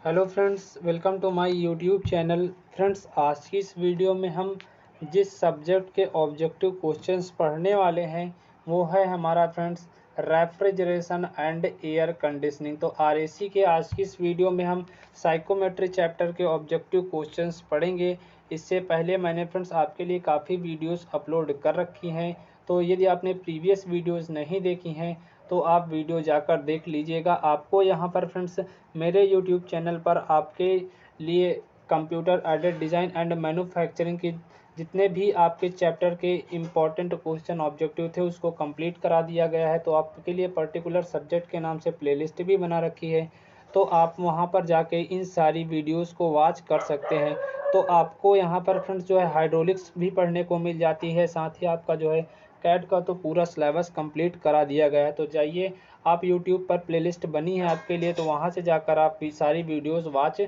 Hello friends, welcome to my YouTube channel. Friends, आज की इस वीडियो में हम जिस सब्जेक्ट के ऑब्जेक्टिव क्वेश्चंस पढ़ने वाले हैं वो है हमारा friends refrigeration and air conditioning. तो आरएसी के आज की इस वीडियो में हम साइकोमेट्री चैप्टर के ऑब्जेक्टिव क्वेश्चंस पढ़ेंगे। इससे पहले मैंने फ्रेंड्स आपके लिए काफ़ी वीडियोस अपलोड कर रखी हैं, तो यदि आपने प्रीवियस वीडियोस नहीं देखी हैं तो आप वीडियो जाकर देख लीजिएगा। आपको यहाँ पर फ्रेंड्स मेरे यूट्यूब चैनल पर आपके लिए computer aided design and manufacturing की जितने भी आपके चैप्टर के इम्पॉर्टेंट क्वेश्चन ऑब्जेक्टिव थे उसको कंप्लीट करा दिया गया है। तो आपके लिए पर्टिकुलर सब्जेक्ट के नाम से प्लेलिस्ट भी बना रखी है, तो आप वहां पर जाके इन सारी वीडियोस को वॉच कर सकते हैं। तो आपको यहाँ पर फ्रेंड्स जो है हाइड्रोलिक्स भी पढ़ने को मिल जाती है, साथ ही आपका जो है कैट का तो पूरा सिलेबस कंप्लीट करा दिया गया है। तो जाइए, आप यूट्यूब पर प्लेलिस्ट बनी है आपके लिए, तो वहाँ से जाकर आप सारी वीडियोस वॉच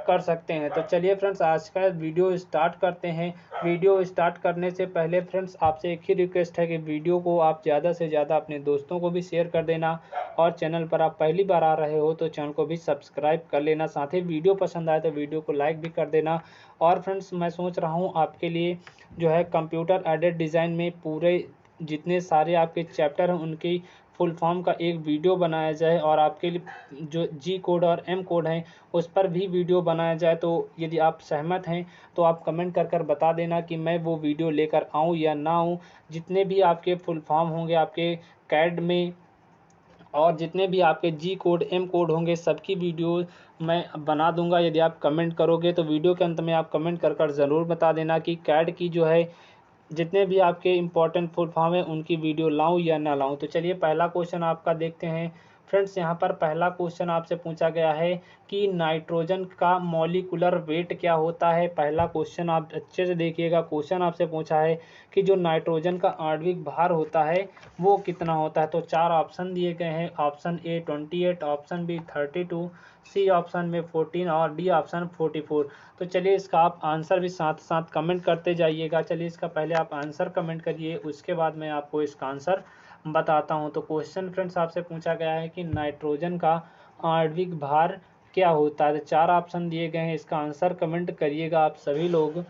कर सकते हैं। तो चलिए फ्रेंड्स, आज का वीडियो स्टार्ट करते हैं। वीडियो स्टार्ट करने से पहले फ्रेंड्स आपसे एक ही रिक्वेस्ट है कि वीडियो को आप ज़्यादा से ज़्यादा अपने दोस्तों को भी शेयर कर देना, और चैनल पर आप पहली बार आ रहे हो तो चैनल को भी सब्सक्राइब कर लेना। साथ ही वीडियो पसंद आए तो वीडियो को लाइक भी कर देना। और फ्रेंड्स, मैं सोच रहा हूँ आपके लिए जो है कंप्यूटर एडेड डिज़ाइन में पूरे जितने सारे आपके चैप्टर हैं उनकी फुल फॉर्म का एक वीडियो बनाया जाए, और आपके लिए जो जी कोड और एम कोड हैं उस पर भी वीडियो बनाया जाए। तो यदि आप सहमत हैं तो आप कमेंट कर बता देना कि मैं वो वीडियो लेकर आऊँ या ना आऊँ। जितने भी आपके फुल फॉर्म होंगे आपके कैड में, और जितने भी आपके जी कोड एम कोड होंगे, सबकी वीडियो मैं बना दूंगा। यदि आप कमेंट करोगे तो वीडियो के अंत में आप कमेंट कर ज़रूर बता देना कि कैड की जो है जितने भी आपके इम्पोर्टेंट फुल फॉर्म है उनकी वीडियो लाऊं या ना लाऊं। तो चलिए पहला क्वेश्चन आपका देखते हैं। फ्रेंड्स, यहाँ पर पहला क्वेश्चन आपसे पूछा गया है कि नाइट्रोजन का मॉलिक्यूलर वेट क्या होता है। पहला क्वेश्चन आप अच्छे से देखिएगा। क्वेश्चन आपसे पूछा है कि जो नाइट्रोजन का आणविक भार होता है वो कितना होता है। तो चार ऑप्शन दिए गए हैं। Option A 28, option B 32, C option में 14 और डी ऑप्शन 44। तो चलिए इसका आप आंसर भी साथ साथ कमेंट करते जाइएगा। चलिए इसका पहले आप आंसर कमेंट करिए, उसके बाद मैं आपको इसका आंसर बताता हूं। तो क्वेश्चन फ्रेंड्स आपसे पूछा गया है कि नाइट्रोजन का आणविक भार क्या होता है। तो चार ऑप्शन दिए गए हैं, इसका आंसर कमेंट करिएगा आप सभी लोग।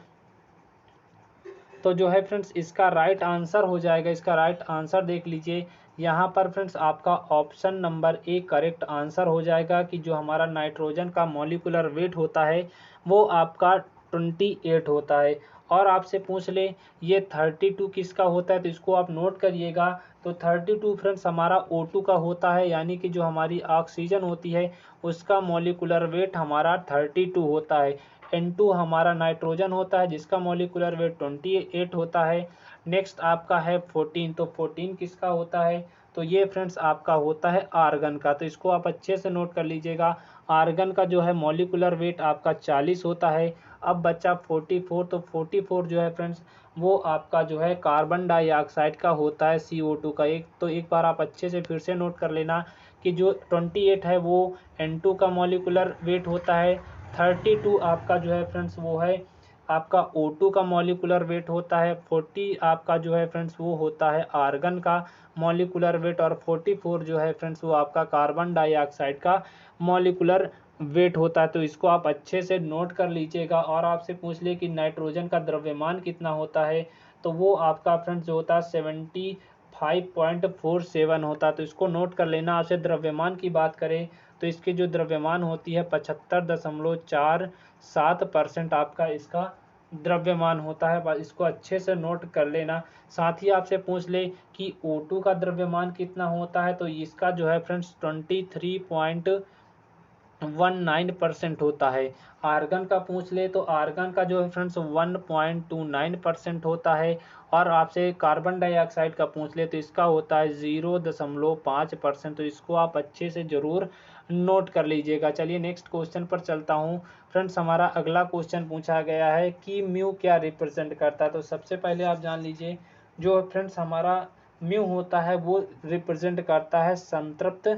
तो जो है फ्रेंड्स इसका राइट आंसर हो जाएगा, इसका राइट आंसर देख लीजिए यहाँ पर फ्रेंड्स आपका option number A correct answer हो जाएगा कि जो हमारा नाइट्रोजन का मॉलिक्यूलर वेट होता है वो आपका 28 होता है। और आपसे पूछ ले ये 32 किसका होता है, तो इसको आप नोट करिएगा। तो 32 फ्रेंड्स हमारा O2 का होता है, यानी कि जो हमारी ऑक्सीजन होती है उसका मॉलिक्यूलर वेट हमारा 32 होता है। N2 हमारा नाइट्रोजन होता है जिसका मॉलिक्यूलर वेट 28 होता है। नेक्स्ट आपका है 14, तो 14 किसका होता है, तो ये फ्रेंड्स आपका होता है आर्गन का। तो इसको आप अच्छे से नोट कर लीजिएगा। आर्गन का जो है मॉलिक्यूलर वेट आपका 40 होता है। अब बच्चा 44, तो 44 जो है फ्रेंड्स वो आपका जो है कार्बन डाइऑक्साइड का होता है, CO2 का। एक बार आप अच्छे से फिर से नोट कर लेना कि जो 28 है वो N2 का मॉलिक्यूलर वेट होता है। 32 आपका जो है फ्रेंड्स वो है आपका O2 का मॉलिक्यूलर वेट होता है। 40 आपका जो है फ्रेंड्स वो होता है आर्गन का मॉलिक्यूलर वेट, और 44 जो है फ्रेंड्स वो आपका कार्बन डाइऑक्साइड का मॉलिक्यूलर वेट होता है। तो इसको आप अच्छे से नोट कर लीजिएगा। और आपसे पूछ ले कि नाइट्रोजन का द्रव्यमान कितना होता है, तो वो आपका फ्रेंड्स जो होता है 75.47 होता है। तो इसको नोट कर लेना। आपसे द्रव्यमान की बात करें तो इसकी जो द्रव्यमान होती है 75.47% आपका इसका द्रव्यमान होता है। इसको अच्छे से नोट कर लेना। साथ ही आपसे पूछ ले कि O2 का द्रव्यमान कितना होता है, तो इसका जो है फ्रेंड्स 23.19% होता है। आर्गन का पूछ ले तो आर्गन का जो है फ्रेंड्स 1.29% होता है। और आपसे कार्बन डाइऑक्साइड का पूछ ले तो इसका होता है 0.5%। तो इसको आप अच्छे से ज़रूर नोट कर लीजिएगा। चलिए नेक्स्ट क्वेश्चन पर चलता हूँ। फ्रेंड्स, हमारा अगला क्वेश्चन पूछा गया है कि म्यू क्या रिप्रेजेंट करता है। तो सबसे पहले आप जान लीजिए जो फ्रेंड्स हमारा म्यू होता है वो रिप्रेजेंट करता है संतृप्त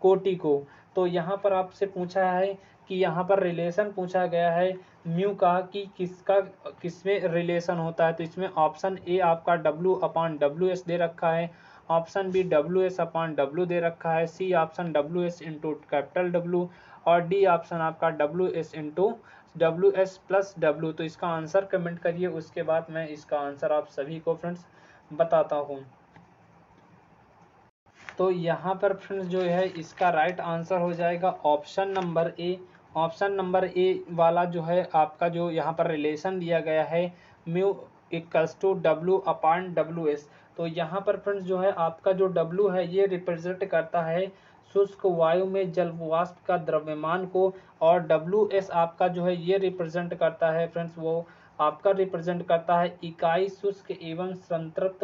कोटि को। तो यहाँ पर आपसे पूछा है कि यहाँ पर रिलेशन पूछा गया है म्यू का कि किसमें रिलेशन होता है। तो इसमें ऑप्शन ए आपका W/WS दे रखा है, ऑप्शन बी WS/W दे रखा है, C option WS into capital W और डी ऑप्शन आपका WS+W। तो इसका आंसर कमेंट करिए, उसके बाद मैं इसका आंसर आप सभी को फ्रेंड्स बताता हूँ। तो यहाँ पर फ्रेंड्स जो है इसका राइट आंसर हो जाएगा option number A. Option number ए वाला जो है आपका जो यहाँ पर रिलेशन दिया गया है म्यू इक्वल्स टू W/WS। तो यहाँ पर फ्रेंड्स जो है आपका जो W है ये रिप्रेजेंट करता है शुष्क वायु में जल वाष्प का द्रव्यमान को, और WS आपका जो है ये रिप्रेजेंट करता है फ्रेंड्स, वो आपका रिप्रेजेंट करता है इकाई शुष्क एवं संतृप्त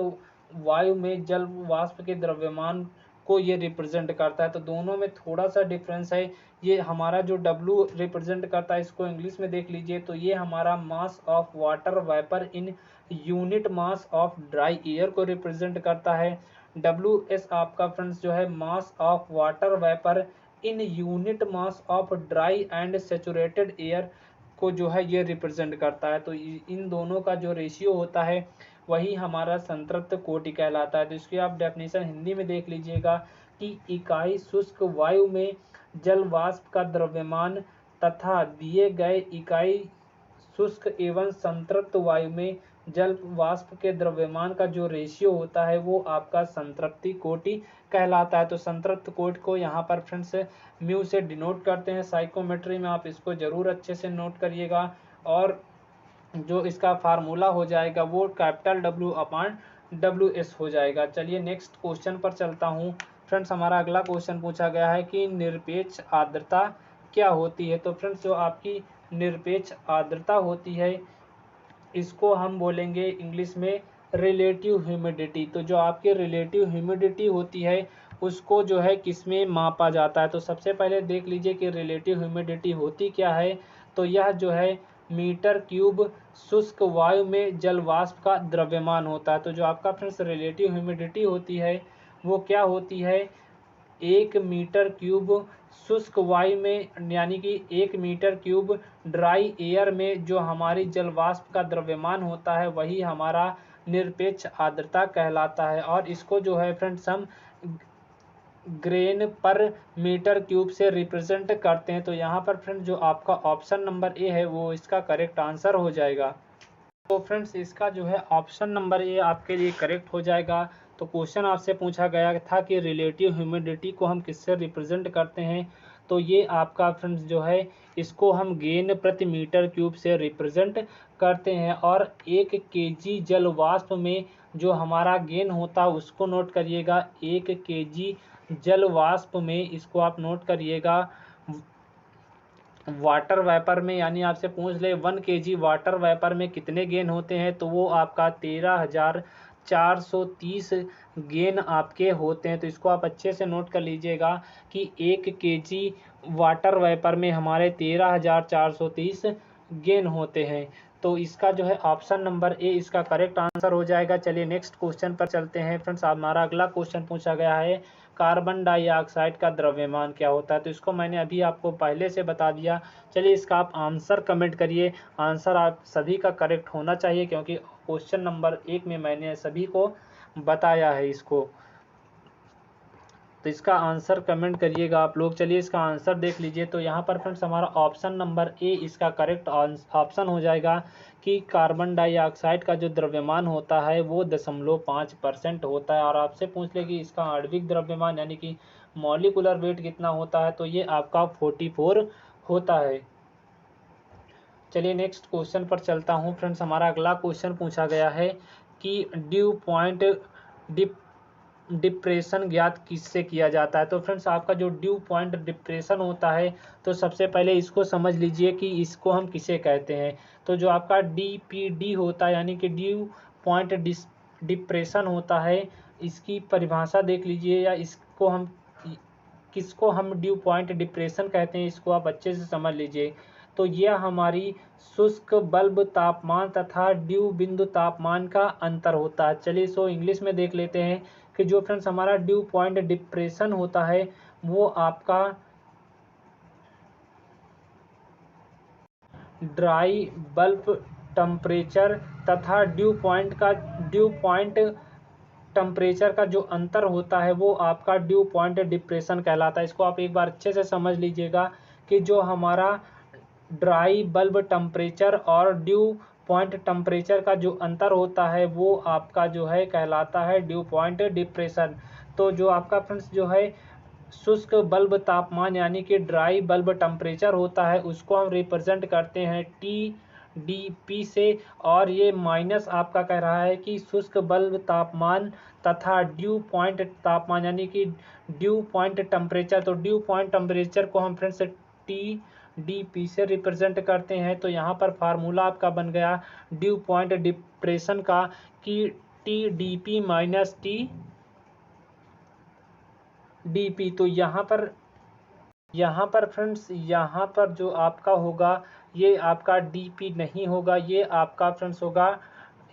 वायु में जल वाष्प के द्रव्यमान को ये रिप्रेजेंट करता है। तो दोनों में थोड़ा सा डिफरेंस है। ये हमारा जो W रिप्रेजेंट करता है, इसको इंग्लिश में देख लीजिए, तो ये हमारा mass of water vapour in unit mass of dry air को रिप्रेजेंट करता है। WS आपका फ्रेंड्स जो है mass of water vapour in unit mass of dry and saturated air को जो है ये रिप्रेजेंट करता है। तो इन दोनों का जो रेशियो होता है वही हमारा संतृप्त कोटि कहलाता है। तो इसकी आप डेफिनेशन हिंदी में देख लीजिएगा कि इकाई शुष्क वायु में जल वाष्प का द्रव्यमान तथा दिए गए इकाई शुष्क एवं संतृप्त वायु में जल वाष्प के द्रव्यमान का जो रेशियो होता है वो आपका संतृप्ति कोटि कहलाता है। तो संतृप्त कोटि को यहाँ पर फ्रेंड्स म्यू से डिनोट करते हैं साइकोमेट्री में, आप इसको जरूर अच्छे से नोट करिएगा। और जो इसका फार्मूला हो जाएगा वो कैपिटल W/WS हो जाएगा। चलिए नेक्स्ट क्वेश्चन पर चलता हूँ फ्रेंड्स। हमारा अगला क्वेश्चन पूछा गया है कि निरपेक्ष आर्द्रता क्या होती है। तो फ्रेंड्स जो आपकी निरपेक्ष आर्द्रता होती है इसको हम बोलेंगे इंग्लिश में रिलेटिव ह्यूमिडिटी। तो जो आपकी रिलेटिव ह्यूमिडिटी होती है उसको जो है किसमें मापा जाता है। तो सबसे पहले देख लीजिए कि रिलेटिव ह्यूमिडिटी होती क्या है। तो यह जो है मीटर क्यूब शुष्क वायु में जल वाष्प का द्रव्यमान होता है। तो जो आपका फ्रेंड्स रिलेटिव ह्यूमिडिटी होती है वो क्या होती है, 1 मीटर क्यूब शुष्क वायु में यानी कि 1 मीटर क्यूब ड्राई एयर में जो हमारी जल वाष्प का द्रव्यमान होता है वही हमारा निरपेक्ष आर्द्रता कहलाता है। और इसको जो है फ्रेंड्स हम ग्रेन पर मीटर क्यूब से रिप्रेजेंट करते हैं। तो यहाँ पर फ्रेंड्स जो आपका ऑप्शन नंबर ए है वो इसका करेक्ट आंसर हो जाएगा। तो फ्रेंड्स इसका जो है ऑप्शन नंबर ए आपके लिए करेक्ट हो जाएगा। तो क्वेश्चन आपसे पूछा गया था कि रिलेटिव ह्यूमिडिटी को हम किससे रिप्रेजेंट करते हैं। तो ये आपका फ्रेंड्स जो है इसको हम गेन प्रति मीटर क्यूब से रिप्रेजेंट करते हैं। और 1 kg जल वाष्प में जो हमारा गेन होता है उसको नोट करिएगा। 1 kg जल वाष्प में, इसको आप नोट करिएगा, वाटर वेपर में, यानी आपसे पूछ ले 1 kg वाटर वेपर में कितने गेन होते हैं, तो वो आपका 13,430 गेन आपके होते हैं। तो इसको आप अच्छे से नोट कर लीजिएगा कि 1 kg वाटर वेपर में हमारे 13,430 गेन होते हैं। तो इसका जो है ऑप्शन नंबर ए इसका करेक्ट आंसर हो जाएगा। चलिए नेक्स्ट क्वेश्चन पर चलते हैं फ्रेंड्स। हमारा अगला क्वेश्चन पूछा गया है कार्बन डाइऑक्साइड का द्रव्यमान क्या होता है। तो इसको मैंने अभी आपको पहले से बता दिया। चलिए इसका आप आंसर कमेंट करिए। आंसर आप सभी का करेक्ट होना चाहिए क्योंकि क्वेश्चन नंबर 1 में मैंने सभी को बताया है इसको। तो इसका आंसर कमेंट करिएगा आप लोग। चलिए इसका आंसर देख लीजिए। तो यहाँ पर फ्रेंड्स हमारा ऑप्शन नंबर ए इसका करेक्ट ऑप्शन हो जाएगा कि कार्बन डाइऑक्साइड का जो द्रव्यमान होता है वो 0.5% होता है। और आपसे पूछ ले कि इसका आणविक द्रव्यमान यानी कि मॉलिक्यूलर वेट कितना होता है, तो ये आपका 44 होता है। चलिए नेक्स्ट क्वेश्चन पर चलता हूँ फ्रेंड्स। हमारा अगला क्वेश्चन पूछा गया है कि ड्यू पॉइंट डिप्रेशन ज्ञात किससे किया जाता है। तो फ्रेंड्स आपका जो ड्यू पॉइंट डिप्रेशन होता है, तो सबसे पहले इसको समझ लीजिए कि इसको हम किसे कहते हैं। तो जो आपका DPD होता है यानी कि ड्यू पॉइंट डिप्रेशन होता है, इसकी परिभाषा देख लीजिए, या इसको हम किसको हम ड्यू पॉइंट डिप्रेशन कहते हैं, इसको आप अच्छे से समझ लीजिए। तो यह हमारी शुष्क बल्ब तापमान तथा ड्यू बिंदु तापमान का अंतर होता है। चलिए इसको इंग्लिश में देख लेते हैं कि जो फ्रेंड्स हमारा ड्यू पॉइंट डिप्रेशन होता है वो आपका ड्राई बल्ब टेम्परेचर तथा ड्यू पॉइंट टेम्परेचर का जो अंतर होता है वो आपका ड्यू पॉइंट डिप्रेशन कहलाता है। इसको आप एक बार अच्छे से समझ लीजिएगा कि जो हमारा ड्राई बल्ब टेम्परेचर और ड्यू पॉइंट टेम्परेचर का जो अंतर होता है वो आपका जो है कहलाता है ड्यू पॉइंट डिप्रेशन। तो जो आपका फ्रेंड्स जो है शुष्क बल्ब तापमान यानी कि ड्राई बल्ब टेम्परेचर होता है उसको हम रिप्रेजेंट करते हैं TDP से, और ये माइनस आपका कह रहा है कि शुष्क बल्ब तापमान तथा ड्यू पॉइंट तापमान यानी कि ड्यू पॉइंट टेम्परेचर। तो ड्यू पॉइंट टेम्परेचर को हम फ्रेंड्स TDP से रिप्रेजेंट करते हैं। तो यहाँ पर फार्मूला आपका बन गया ड्यू पॉइंट डिप्रेशन का कि TDP माइनस TDP। तो यहाँ पर फ्रेंड्स यहाँ पर जो आपका होगा ये आपका DP नहीं होगा, ये आपका फ्रेंड्स होगा,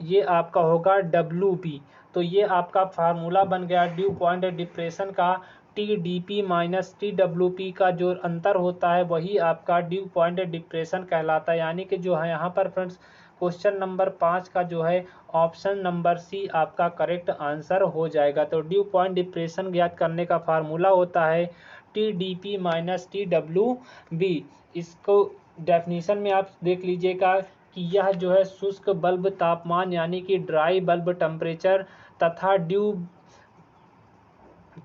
ये आपका होगा WP। तो ये आपका फार्मूला बन गया ड्यू पॉइंट डिप्रेशन का TDP माइनस TWP का जो अंतर होता है वही आपका ड्यू पॉइंट डिप्रेशन कहलाता है। यानी कि जो है यहाँ पर फ्रेंड्स क्वेश्चन नंबर 5 का जो है ऑप्शन नंबर C आपका करेक्ट आंसर हो जाएगा। तो ड्यू पॉइंट डिप्रेशन ज्ञात करने का फार्मूला होता है TDP माइनस TWB। इसको डेफिनेशन में आप देख लीजिएगा कि यह जो है शुष्क बल्ब तापमान यानी कि ड्राई बल्ब टेम्परेचर तथा ड्यू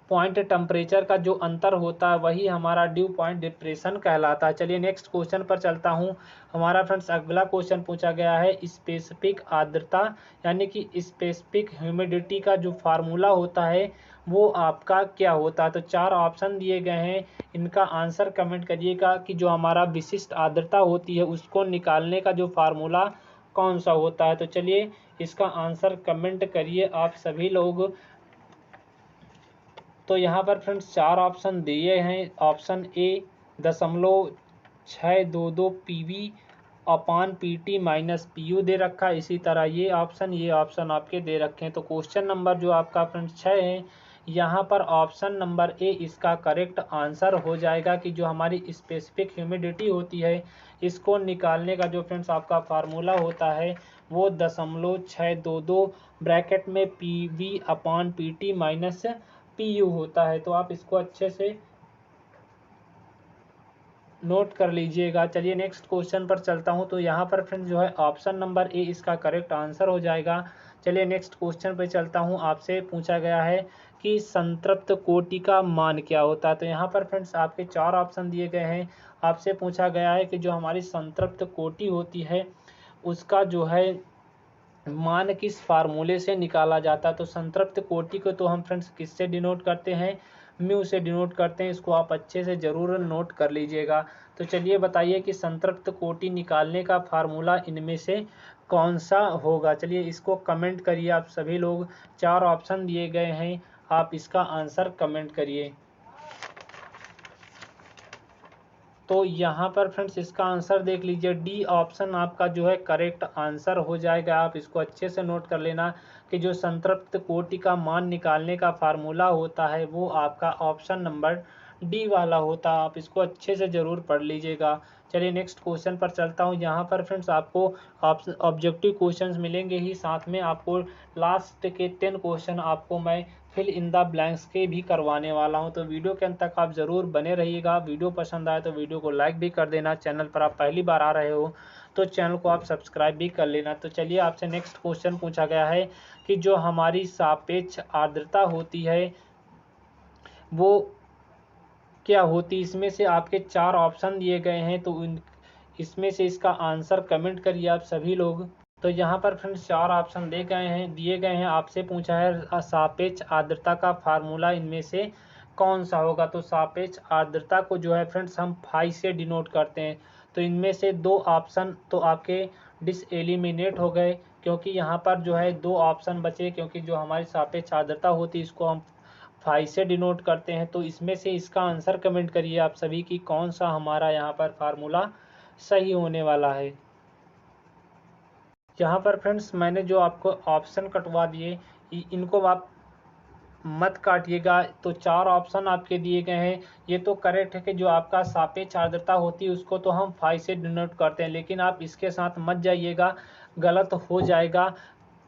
पॉइंट टेम्परेचर का जो अंतर होता है वही हमारा ड्यू पॉइंट डिप्रेशन कहलाता है। चलिए नेक्स्ट क्वेश्चन पर चलता हूँ। हमारा फ्रेंड्स अगला क्वेश्चन पूछा गया है स्पेसिफिक आर्द्रता यानी कि स्पेसिफिक ह्यूमिडिटी का जो फार्मूला होता है वो आपका क्या होता है। तो 4 ऑप्शन दिए गए हैं, इनका आंसर कमेंट करिएगा कि जो हमारा विशिष्ट आर्द्रता होती है उसको निकालने का जो फार्मूला कौन सा होता है। तो चलिए इसका आंसर कमेंट करिए आप सभी लोग। तो यहाँ पर फ्रेंड्स 4 ऑप्शन दिए हैं। ऑप्शन ए 0.622 PV अपान PT माइनस PU दे रखा है। इसी तरह ये ऑप्शन आपके दे रखे हैं। तो क्वेश्चन नंबर जो आपका फ्रेंड्स 6 है, यहाँ पर ऑप्शन नंबर ए इसका करेक्ट आंसर हो जाएगा कि जो हमारी स्पेसिफिक ह्यूमिडिटी होती है इसको निकालने का जो फ्रेंड्स आपका फार्मूला होता है वो 0.622 ब्रैकेट में PV अपान PT माइनस PU होता है। तो आप इसको अच्छे से नोट कर लीजिएगा। चलिए नेक्स्ट क्वेश्चन पर चलता हूं। तो यहाँ पर फ्रेंड्स जो है ऑप्शन नंबर ए इसका करेक्ट आंसर हो जाएगा। चलिए नेक्स्ट क्वेश्चन पर चलता हूं। आपसे पूछा गया है कि संतृप्त कोटि का मान क्या होता है। तो यहाँ पर फ्रेंड्स आपके 4 ऑप्शन दिए गए हैं। आपसे पूछा गया है कि जो हमारी संतृप्त कोटि होती है उसका जो है मान किस फार्मूले से निकाला जाता है। तो संतृप्त कोटि को तो हम फ्रेंड्स किससे डिनोट करते हैं, म्यू से डिनोट करते हैं। इसको आप अच्छे से ज़रूर नोट कर लीजिएगा। तो चलिए बताइए कि संतृप्त कोटि निकालने का फार्मूला इनमें से कौन सा होगा। चलिए इसको कमेंट करिए आप सभी लोग। 4 ऑप्शन दिए गए हैं, आप इसका आंसर कमेंट करिए। तो यहाँ पर फ्रेंड्स इसका आंसर देख लीजिए, डी ऑप्शन आपका जो है करेक्ट आंसर हो जाएगा। आप इसको अच्छे से नोट कर लेना कि जो संतृप्त कोटि का मान निकालने का फार्मूला होता है वो आपका ऑप्शन नंबर डी वाला होता है। आप इसको अच्छे से ज़रूर पढ़ लीजिएगा। चलिए नेक्स्ट क्वेश्चन पर चलता हूँ। यहाँ पर फ्रेंड्स आपको ऑब्जेक्टिव क्वेश्चंस मिलेंगे ही, साथ में आपको लास्ट के 10 क्वेश्चन आपको मैं फिल इन द ब्लैंक्स के भी करवाने वाला हूं। तो वीडियो के अंत तक आप ज़रूर बने रहिएगा। वीडियो पसंद आए तो वीडियो को लाइक भी कर देना। चैनल पर आप पहली बार आ रहे हो तो चैनल को आप सब्सक्राइब भी कर लेना। तो चलिए आपसे नेक्स्ट क्वेश्चन पूछा गया है कि जो हमारी सापेक्ष आर्द्रता होती है वो क्या होती। इसमें से आपके 4 ऑप्शन दिए गए हैं, तो इसमें से इसका आंसर कमेंट करिए आप सभी लोग। तो यहाँ पर फ्रेंड्स 4 ऑप्शन दिए गए हैं। आपसे पूछा है सापेक्ष आर्द्रता का फार्मूला इनमें से कौन सा होगा। तो सापेक्ष आर्द्रता को जो है फ्रेंड्स हम फाई से डिनोट करते हैं। तो इनमें से 2 ऑप्शन तो आपके डिसएलिमिनेट हो गए, क्योंकि यहाँ पर जो है 2 ऑप्शन बचे, क्योंकि जो हमारी सापेक्ष आर्द्रता होती है इसको हम फाई से डिनोट करते हैं। तो इसमें से इसका आंसर कमेंट करिए आप सभी की कौन सा हमारा यहाँ पर फार्मूला सही होने वाला है। यहाँ पर फ्रेंड्स मैंने जो आपको ऑप्शन कटवा दिए इनको आप मत काटिएगा। तो 4 ऑप्शन आपके दिए गए हैं, ये तो करेक्ट है कि जो आपका सापेक्ष आर्द्रता होती है उसको तो हम फाई से डिनोट करते हैं, लेकिन आप इसके साथ मत जाइएगा, गलत हो जाएगा।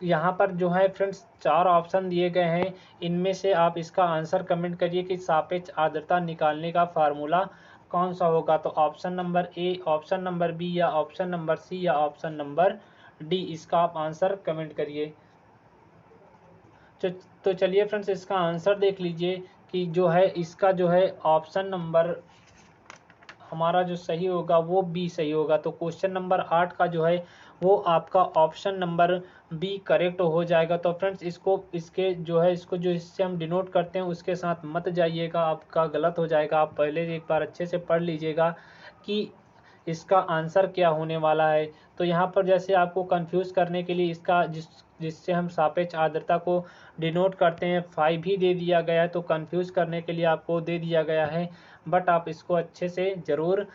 यहाँ पर जो है फ्रेंड्स 4 ऑप्शन दिए गए हैं, इनमें से आप इसका आंसर कमेंट करिए कि सापेक्ष आर्द्रता निकालने का फार्मूला कौन सा होगा। तो option number A, option number B, या ऑप्शन नंबर सी, या ऑप्शन नंबर डी, इसका आप आंसर कमेंट करिए। तो चलिए फ्रेंड्स इसका आंसर देख लीजिए कि जो है इसका जो है ऑप्शन नंबर हमारा जो सही होगा वो बी सही होगा। तो क्वेश्चन नंबर 8 का जो है वो आपका ऑप्शन नंबर बी करेक्ट हो जाएगा। तो फ्रेंड्स इसको जो इससे हम डिनोट करते हैं उसके साथ मत जाइएगा, आपका गलत हो जाएगा। आप पहले एक बार अच्छे से पढ़ लीजिएगा कि इसका आंसर क्या होने वाला है। तो यहाँ पर जैसे आपको कंफ्यूज करने के लिए इसका जिससे हम सापेक्ष आर्द्रता को डिनोट करते हैं 5 ही दे दिया गया है, तो कंफ्यूज करने के लिए आपको दे दिया गया है, बट आप इसको अच्छे से ज़रूर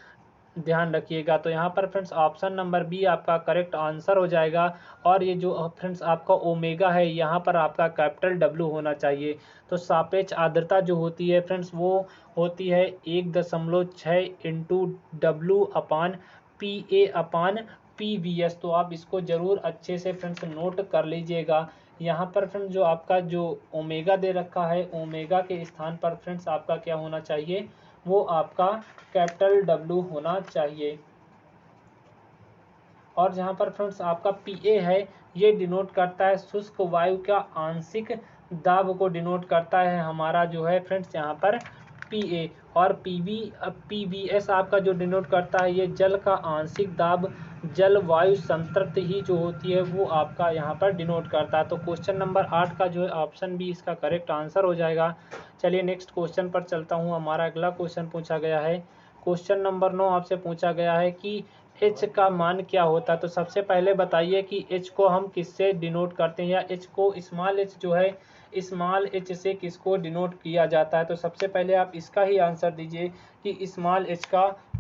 ध्यान रखिएगा। तो यहाँ पर फ्रेंड्स ऑप्शन नंबर बी आपका करेक्ट आंसर हो जाएगा। और ये जो फ्रेंड्स आपका ओमेगा है यहाँ पर आपका कैपिटल डब्ल्यू होना चाहिए। तो सापेक्ष आर्द्रता जो होती है फ्रेंड्स वो होती है 1.6 into W upon P A upon P V S. तो आप इसको ज़रूर अच्छे से फ्रेंड्स नोट कर लीजिएगा। यहाँ पर फ्रेंड्स जो आपका जो ओमेगा दे रखा है, ओमेगा के स्थान पर फ्रेंड्स आपका क्या होना चाहिए, वो आपका कैपिटल डब्ल्यू होना चाहिए। और जहाँ पर फ्रेंड्स आपका पीए है ये डिनोट करता है शुष्क वायु का आंशिक दाब को डिनोट करता है हमारा जो है फ्रेंड्स यहाँ पर पीए। और पीवीएस आपका जो डिनोट करता है ये जल का आंशिक दाब, जल वायु संतृप्ति ही जो होती है वो आपका यहाँ पर डिनोट करता है। तो क्वेश्चन नंबर 8 का जो है ऑप्शन बी इसका करेक्ट आंसर हो जाएगा। चलिए नेक्स्ट क्वेश्चन पर चलता हूँ। हमारा अगला क्वेश्चन पूछा गया है, क्वेश्चन नंबर 9 आपसे पूछा गया है कि एच का मान क्या होता है। तो सबसे पहले बताइए कि एच को हम किससे डिनोट करते हैं, या एच को स्मॉल एच जो है स्मॉल एच से किसको डिनोट किया जाता है। तो सबसे पहले आप इसका ही आंसर दीजिए कि स्मॉल एच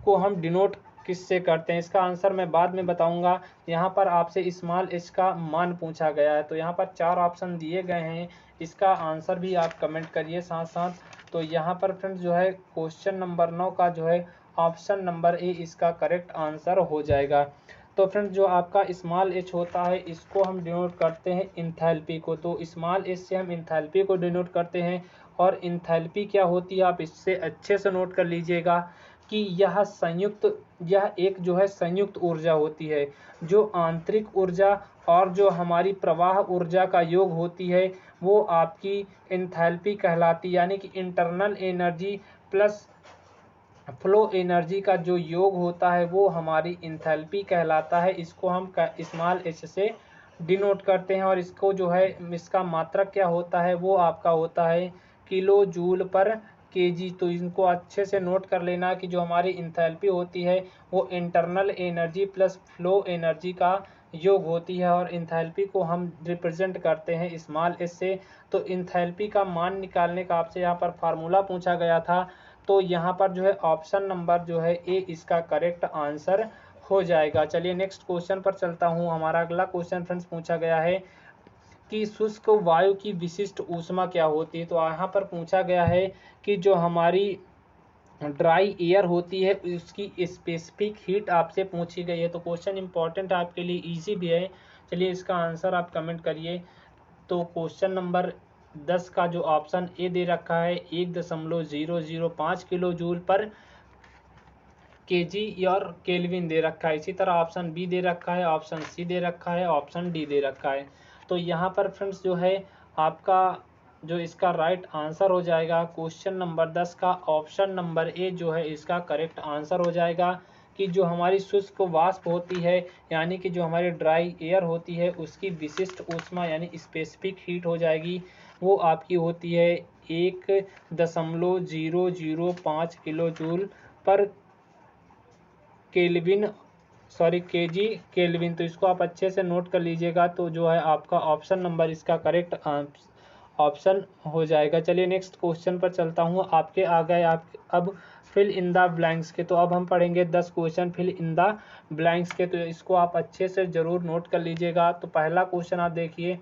को हम डिनोट किससे करते हैं। इसका आंसर मैं बाद में बताऊंगा। यहाँ पर आपसे स्मॉल एच का मान पूछा गया है। तो यहाँ पर 4 ऑप्शन दिए गए हैं, इसका आंसर भी आप कमेंट करिए साथ साथ। तो यहाँ पर फ्रेंड्स जो है क्वेश्चन नंबर 9 का जो है ऑप्शन नंबर ए इसका करेक्ट आंसर हो जाएगा। तो फ्रेंड्स जो आपका स्मॉल एच होता है इसको हम डिनोट करते हैं इंथैल्पी को। तो स्मॉल एच से हम इंथैल्पी को डिनोट करते हैं। और इंथैल्पी क्या होती है आप इससे अच्छे से नोट कर लीजिएगा कि यह एक जो है संयुक्त ऊर्जा होती है, जो आंतरिक ऊर्जा और जो हमारी प्रवाह ऊर्जा का योग होती है वो आपकी इंथैल्पी कहलाती है। यानी कि internal energy plus flow energy का जो योग होता है वो हमारी इंथैल्पी कहलाता है। इसको हम स्मॉल एच से डिनोट करते हैं। और इसको जो है इसका मात्रक क्या होता है वो आपका होता है किलो जूल पर केजी। तो इनको अच्छे से नोट कर लेना कि जो हमारी इंथैल्पी होती है वो internal energy plus flow energy का योग होती है। और इंथैल्पी को हम रिप्रेजेंट करते हैं स्मॉल एच से। तो इंथैल्पी का मान निकालने का आपसे यहाँ पर फार्मूला पूछा गया था। तो यहाँ पर जो है ऑप्शन नंबर जो है ए इसका करेक्ट आंसर हो जाएगा। चलिए नेक्स्ट क्वेश्चन पर चलता हूँ। हमारा अगला क्वेश्चन फ्रेंड्स पूछा गया है कि शुष्क वायु की विशिष्ट ऊष्मा क्या होती है। तो यहाँ पर पूछा गया है कि जो हमारी ड्राई एयर होती है उसकी स्पेसिफिक हीट आपसे पूछी गई है। तो क्वेश्चन इंपॉर्टेंट आपके लिए इजी भी है। चलिए इसका आंसर आप कमेंट करिए। तो क्वेश्चन नंबर 10 का जो ऑप्शन ए दे रखा है 1.005 किलो जूल पर केजी और केल्विन दे रखा है। इसी तरह ऑप्शन बी दे रखा है, ऑप्शन सी दे रखा है, ऑप्शन डी दे रखा है। तो यहाँ पर फ्रेंड्स जो है आपका जो इसका राइट आंसर हो जाएगा क्वेश्चन नंबर 10 का ऑप्शन नंबर ए जो है इसका करेक्ट आंसर हो जाएगा कि जो हमारी शुष्क वाष्प होती है यानी कि जो हमारी ड्राई एयर होती है उसकी विशिष्ट ऊष्मा यानी स्पेसिफिक हीट हो जाएगी वो आपकी होती है 1.005 किलो जूल पर केजी केल्विन। तो इसको आप अच्छे से नोट कर लीजिएगा। तो जो है आपका ऑप्शन नंबर इसका करेक्ट ऑप्शन हो जाएगा। चलिए नेक्स्ट क्वेश्चन पर चलता हूँ। आपके आ गए आप अब फिल इन द ब्लैंक्स के। तो अब हम पढ़ेंगे 10 question fill in the blanks के। तो इसको आप अच्छे से ज़रूर नोट कर लीजिएगा। तो पहला क्वेश्चन आप देखिए,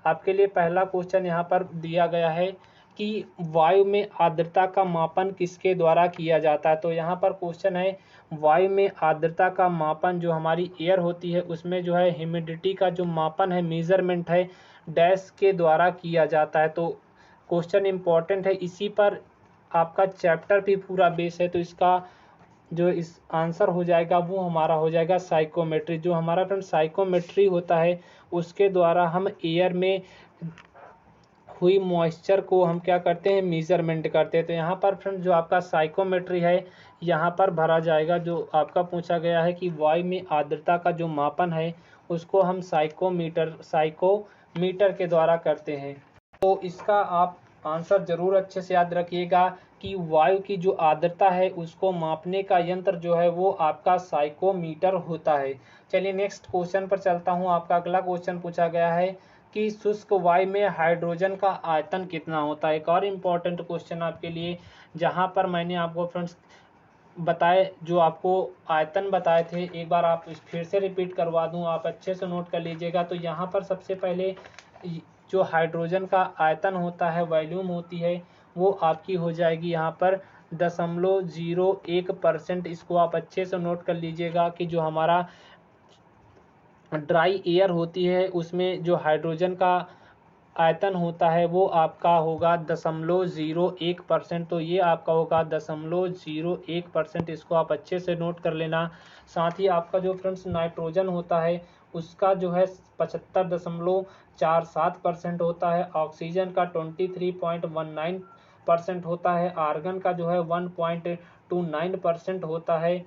आपके लिए पहला क्वेश्चन यहाँ पर दिया गया है कि वायु में आर्द्रता का मापन किसके द्वारा किया जाता है। तो यहाँ पर क्वेश्चन है वायु में आर्द्रता का मापन जो हमारी एयर होती है उसमें जो है ह्यूमिडिटी का जो मापन है मेजरमेंट है डैश के द्वारा किया जाता है। तो क्वेश्चन इम्पोर्टेंट है, इसी पर आपका चैप्टर भी पूरा बेस है। तो इसका जो इस आंसर हो जाएगा वो हमारा हो जाएगा साइकोमेट्री। जो हमारा फ्रेंड साइकोमेट्री होता है उसके द्वारा हम एयर में हुई मॉइस्चर को हम क्या करते हैं मेजरमेंट करते हैं। तो यहाँ पर फ्रेंड जो आपका साइकोमेट्री है यहाँ पर भरा जाएगा। जो आपका पूछा गया है कि वायु में आर्द्रता का जो मापन है उसको हम साइकोमीटर के द्वारा करते हैं। तो इसका आप आंसर जरूर अच्छे से याद रखिएगा कि वायु की जो आर्द्रता है उसको मापने का यंत्र जो है वो आपका साइकोमीटर होता है। चलिए नेक्स्ट क्वेश्चन पर चलता हूँ। आपका अगला क्वेश्चन पूछा गया है कि शुष्क वायु में हाइड्रोजन का आयतन कितना होता है। एक और इम्पोर्टेंट क्वेश्चन आपके लिए, जहाँ पर मैंने आपको फ्रेंड्स बताए जो आपको आयतन बताए थे, एक बार आप फिर से रिपीट करवा दूं, आप अच्छे से नोट कर लीजिएगा। तो यहाँ पर सबसे पहले जो हाइड्रोजन का आयतन होता है वॉल्यूम होती है वो आपकी हो जाएगी यहाँ पर 0.01%। इसको आप अच्छे से नोट कर लीजिएगा कि जो हमारा ड्राई एयर होती है उसमें जो हाइड्रोजन का आयतन होता है वो आपका होगा 0.01%। तो ये आपका होगा 0.01%। इसको आप अच्छे से नोट कर लेना। साथ ही आपका जो फ्रेंड्स नाइट्रोजन होता है उसका जो है 75.47% होता है। ऑक्सीजन का 23.19% होता है। आर्गन का जो है 1.29% होता है।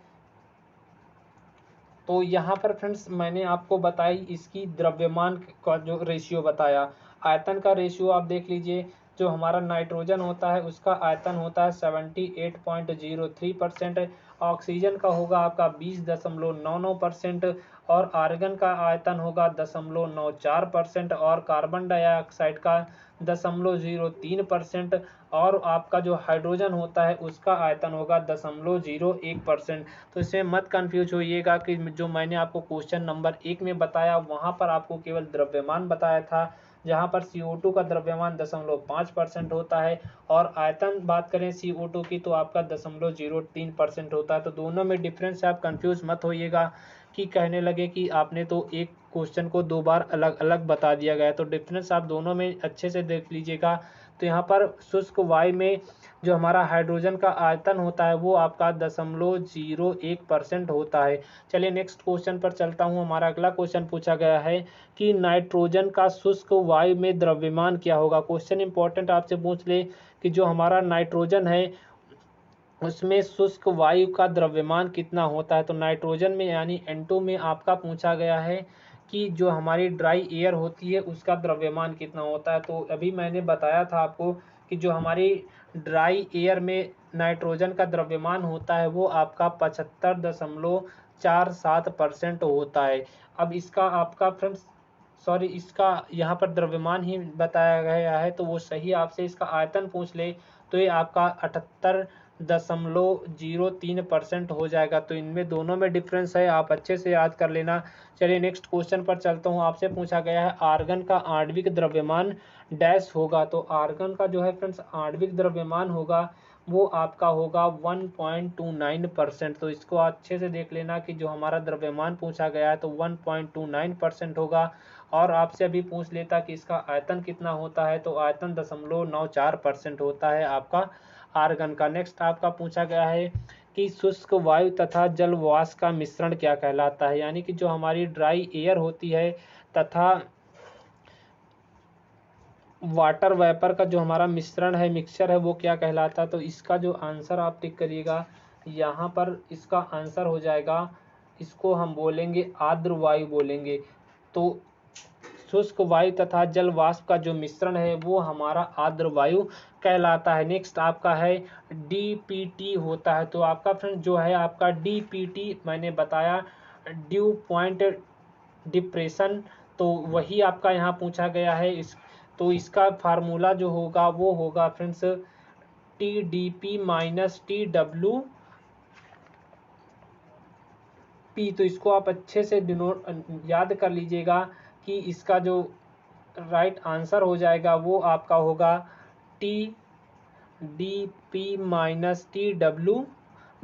तो यहाँ पर फ्रेंड्स मैंने आपको बताई इसकी द्रव्यमान का जो रेशियो बताया। आयतन का रेशियो आप देख लीजिए, जो हमारा नाइट्रोजन होता है उसका आयतन होता है 78.03%, ऑक्सीजन का होगा आपका 20.99% और आर्गन का आयतन होगा 0.94% और कार्बन डाइऑक्साइड का 0.03% और आपका जो हाइड्रोजन होता है उसका आयतन होगा 0.01%। तो इसमें मत कंफ्यूज होइएगा कि जो मैंने आपको क्वेश्चन नंबर 1 में बताया वहाँ पर आपको केवल द्रव्यमान बताया था, जहाँ पर CO2 का द्रव्यमान 0.5% होता है और आयतन बात करें CO2 की तो आपका 0.03% होता है। तो दोनों में डिफरेंस है, आप कंफ्यूज मत होइएगा कि कहने लगे कि आपने तो एक क्वेश्चन को दो बार अलग अलग बता दिया गया। तो डिफरेंस आप दोनों में अच्छे से देख लीजिएगा। तो यहाँ पर शुष्क वायु में जो हमारा हाइड्रोजन का आयतन होता है वो आपका 0.01% होता है। चलिए नेक्स्ट क्वेश्चन पर चलता हूँ। हमारा अगला क्वेश्चन पूछा गया है कि नाइट्रोजन का शुष्क वायु में द्रव्यमान क्या होगा। क्वेश्चन इंपॉर्टेंट आपसे पूछ ले कि जो हमारा नाइट्रोजन है उसमें शुष्क वायु का द्रव्यमान कितना होता है। तो नाइट्रोजन में यानी N2 में आपका पूछा गया है कि जो हमारी ड्राई एयर होती है उसका द्रव्यमान कितना होता है। तो अभी मैंने बताया था आपको कि जो हमारी ड्राई एयर में नाइट्रोजन का द्रव्यमान होता है वो आपका 75.47% होता है। अब इसका आपका फ्रेंड्स इसका यहाँ पर द्रव्यमान ही बताया गया है तो वो सही। आपसे इसका आयतन पूछ ले तो ये आपका 78.03% हो जाएगा। तो इनमें दोनों में डिफरेंस है, आप अच्छे से याद कर लेना। चलिए नेक्स्ट क्वेश्चन पर चलता हूँ। आपसे पूछा गया है आर्गन का आणविक द्रव्यमान डैश होगा। तो आर्गन का जो है फ्रेंड्स आणविक द्रव्यमान होगा वो आपका होगा 1.29%। तो इसको अच्छे से देख लेना कि जो हमारा द्रव्यमान पूछा गया है तो 1.29% होगा। और आपसे अभी पूछ लेता कि इसका आयतन कितना होता है, तो आयतन 0.94% होता है आपका आर्गन का। नेक्स्ट आपका पूछा गया है कि शुष्क वायु तथा जल वाष्प का मिश्रण क्या कहलाता है। यानी कि जो हमारी ड्राई एयर होती है तथा वाटर वेपर का जो हमारा मिश्रण है मिक्सचर है वो क्या कहलाता है। तो इसका जो आंसर आप टिक करिएगा, यहाँ पर इसका आंसर हो जाएगा, इसको हम बोलेंगे आर्द्र वायु बोलेंगे। तो शुष्क वायु तथा जल वाष्प का जो मिश्रण है वो हमारा आर्द्र वायु कहलाता है। नेक्स्ट आपका है DPT होता है। तो आपका फ्रेंड जो है आपका DPT मैंने बताया ड्यू पॉइंट डिप्रेशन, तो वही आपका यहाँ पूछा गया है। तो इसका फार्मूला जो होगा वो होगा फ्रेंड्स TDP माइनस TWP। तो इसको आप अच्छे से याद कर लीजिएगा कि इसका जो राइट आंसर हो जाएगा वो आपका होगा T D P minus T W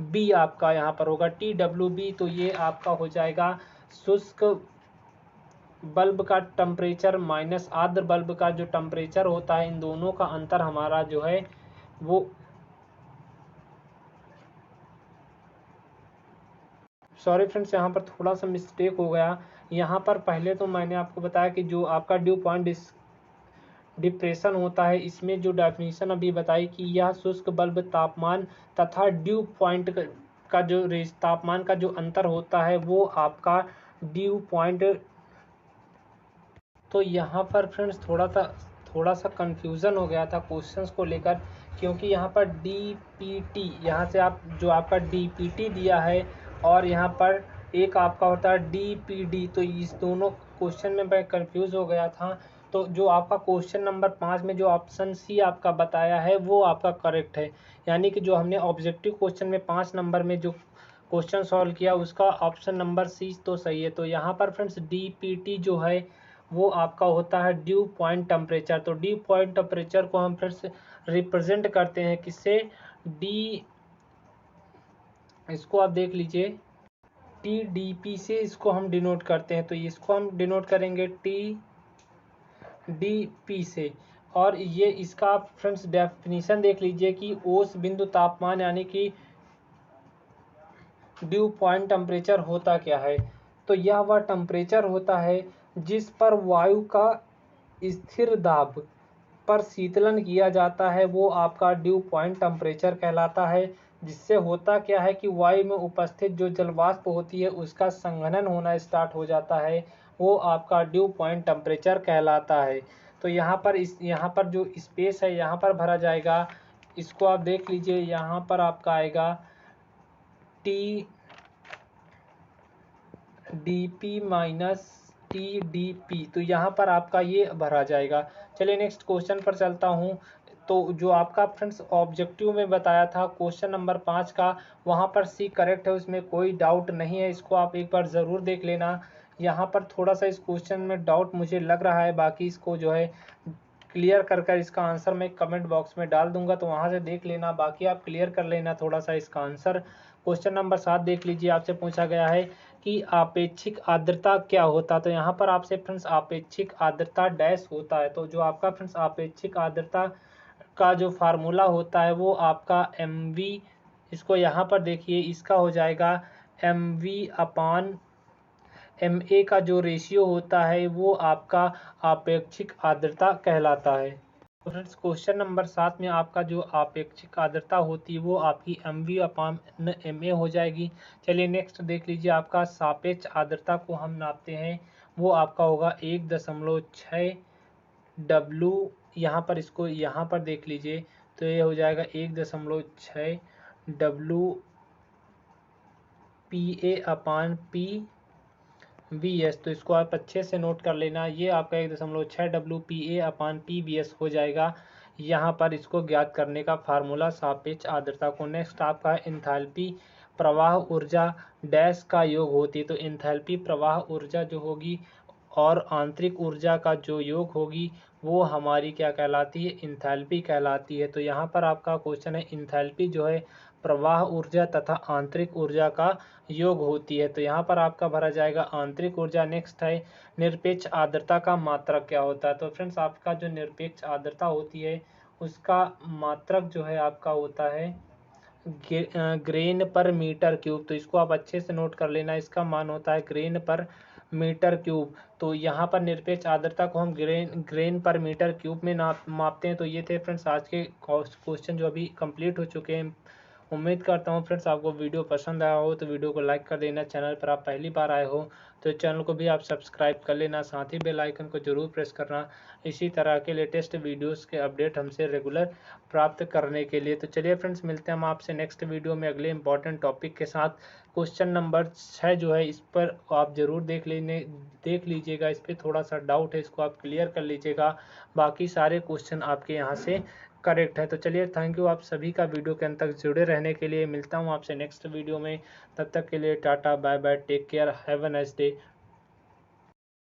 B आपका यहाँ पर होगा टी डब्ल्यू बी। तो ये आपका हो जाएगा शुष्क बल्ब का टेम्परेचर माइनस आर्द्र बल्ब का जो टेम्परेचर होता है, इन दोनों का अंतर हमारा जो है वो सॉरी फ्रेंड्स, यहाँ पर थोड़ा सा मिस्टेक हो गया। यहाँ पर पहले तो मैंने आपको बताया कि जो आपका ड्यू पॉइंट डिप्रेशन होता है, इसमें जो डेफिनेशन अभी बताई कि यह शुष्क बल्ब तापमान तथा ड्यू पॉइंट का जो तापमान का जो अंतर होता है वो आपका ड्यू पॉइंट। तो यहाँ पर फ्रेंड्स थोड़ा सा कंफ्यूजन हो गया था क्वेश्चंस को लेकर, क्योंकि यहाँ पर डीपीटी, यहाँ से आप जो आपका डीपीटी दिया है और यहाँ पर एक आपका होता है डीपीडी, तो इस दोनों क्वेश्चन में मैं कंफ्यूज हो गया था। तो जो आपका क्वेश्चन नंबर 5 में जो ऑप्शन सी आपका बताया है वो आपका करेक्ट है, यानी कि जो हमने ऑब्जेक्टिव क्वेश्चन में 5 नंबर में जो क्वेश्चन सॉल्व किया उसका ऑप्शन नंबर सी तो सही है। तो यहाँ पर फ्रेंड्स डीपीटी जो है वो आपका होता है ड्यू पॉइंट टेम्परेचर। तो ड्यू पॉइंट टेम्परेचर को हम फिर से रिप्रेजेंट करते हैं किससे, डी, इसको आप देख लीजिए टी डी पी से इसको हम डिनोट करते हैं। तो इसको हम डिनोट करेंगे टी डी पी से। और ये इसका आप फ्रेंड्स डेफिनेशन देख लीजिए कि ओस बिंदु तापमान यानी कि ड्यू पॉइंट टेम्परेचर होता क्या है। तो यह वह टेम्परेचर होता है जिस पर वायु का स्थिर दाब पर शीतलन किया जाता है, वो आपका ड्यू पॉइंट टेम्परेचर कहलाता है। जिससे होता क्या है कि वायु में उपस्थित जो जलवाष्प होती है उसका संघनन होना स्टार्ट हो जाता है, वो आपका ड्यू पॉइंट टेम्परेचर कहलाता है। तो यहाँ पर जो स्पेस है यहाँ पर भरा जाएगा, इसको आप देख लीजिए, यहाँ पर आपका आएगा T D P minus T D P. तो यहाँ पर आपका ये भरा जाएगा। चलिए नेक्स्ट क्वेश्चन पर चलता हूँ। तो जो आपका फ्रेंड्स ऑब्जेक्टिव में बताया था क्वेश्चन नंबर 5 का, वहाँ पर सी करेक्ट है, उसमें कोई डाउट नहीं है। इसको आप एक बार ज़रूर देख लेना। यहाँ पर थोड़ा सा इस क्वेश्चन में डाउट मुझे लग रहा है, बाकी इसको जो है क्लियर कर इसका आंसर मैं कमेंट बॉक्स में डाल दूंगा, तो वहाँ से देख लेना। बाकी आप क्लियर कर लेना थोड़ा सा इसका आंसर। क्वेश्चन नंबर 7 देख लीजिए, आपसे पूछा गया है कि आपेक्षिक आर्द्रता क्या होता है। तो यहाँ पर आपसे फ्रेंड्स आपेक्षिक आर्द्रता डैश होता है। तो जो आपका फ्रेंड्स आपेक्षिक आर्द्रता का जो फार्मूला होता है वो आपका mv, इसको यहाँ पर देखिए, इसका हो जाएगा mv अपान ma का जो रेशियो होता है वो आपका आपेक्षिक आर्द्रता कहलाता है। तो फ्रेंड्स क्वेश्चन नंबर 7 में आपका जो आपेक्षिक आर्द्रता होती है वो आपकी mv अपान ma हो जाएगी। चलिए नेक्स्ट देख लीजिए, आपका सापेक्ष आर्द्रता को हम नापते हैं, वो आपका होगा 1.6 W। यहाँ पर इसको यहाँ पर देख लीजिए, तो ये हो जाएगा 1.6 W PA अपान PVS। तो इसको आप अच्छे से नोट कर लेना, ये आपका 1.6 WPA अपान PVS हो जाएगा यहाँ पर इसको ज्ञात करने का फार्मूला सापेक्ष आर्द्रता को। नेक्स्ट आपका एंथैल्पी प्रवाह ऊर्जा डैश का योग होती है। तो एंथैल्पी प्रवाह ऊर्जा जो होगी और आंतरिक ऊर्जा का जो योग होगी वो हमारी क्या कहलाती है, एंथैल्पी कहलाती है। तो यहाँ पर आपका क्वेश्चन है एंथैल्पी जो है प्रवाह ऊर्जा तथा आंतरिक ऊर्जा का योग होती है। तो यहाँ पर आपका भरा जाएगा आंतरिक ऊर्जा। नेक्स्ट है निरपेक्ष आर्द्रता का मात्रक क्या होता है। तो फ्रेंड्स आपका जो निरपेक्ष आर्द्रता होती है उसका मात्रक जो है आपका होता है ग्रेन पर मीटर क्यूब। तो इसको आप अच्छे से नोट कर लेना, इसका मान होता है ग्रेन पर मीटर क्यूब। तो यहाँ पर निरपेक्ष आर्द्रता को हम ग्रेन पर मीटर क्यूब में मापते हैं। तो ये थे फ्रेंड्स आज के क्वेश्चन जो अभी कंप्लीट हो चुके हैं। उम्मीद करता हूँ फ्रेंड्स आपको वीडियो पसंद आया हो, तो वीडियो को लाइक कर देना। चैनल पर आप पहली बार आए हो तो चैनल को भी आप सब्सक्राइब कर लेना, साथ ही बेल आइकन को जरूर प्रेस करना इसी तरह के लेटेस्ट वीडियोस के अपडेट हमसे रेगुलर प्राप्त करने के लिए। तो चलिए फ्रेंड्स मिलते हैं हम आपसे नेक्स्ट वीडियो में अगले इंपॉर्टेंट टॉपिक के साथ। क्वेश्चन नंबर 6 जो है इस पर आप ज़रूर देख लीजिएगा, इस पर थोड़ा सा डाउट है, इसको आप क्लियर कर लीजिएगा। बाकी सारे क्वेश्चन आपके यहाँ से करेक्ट है। तो चलिए थैंक यू आप सभी का वीडियो के अंत तक जुड़े रहने के लिए। मिलता हूँ आपसे नेक्स्ट वीडियो में, तब तक के लिए tata bye bye, take care, have a nice day.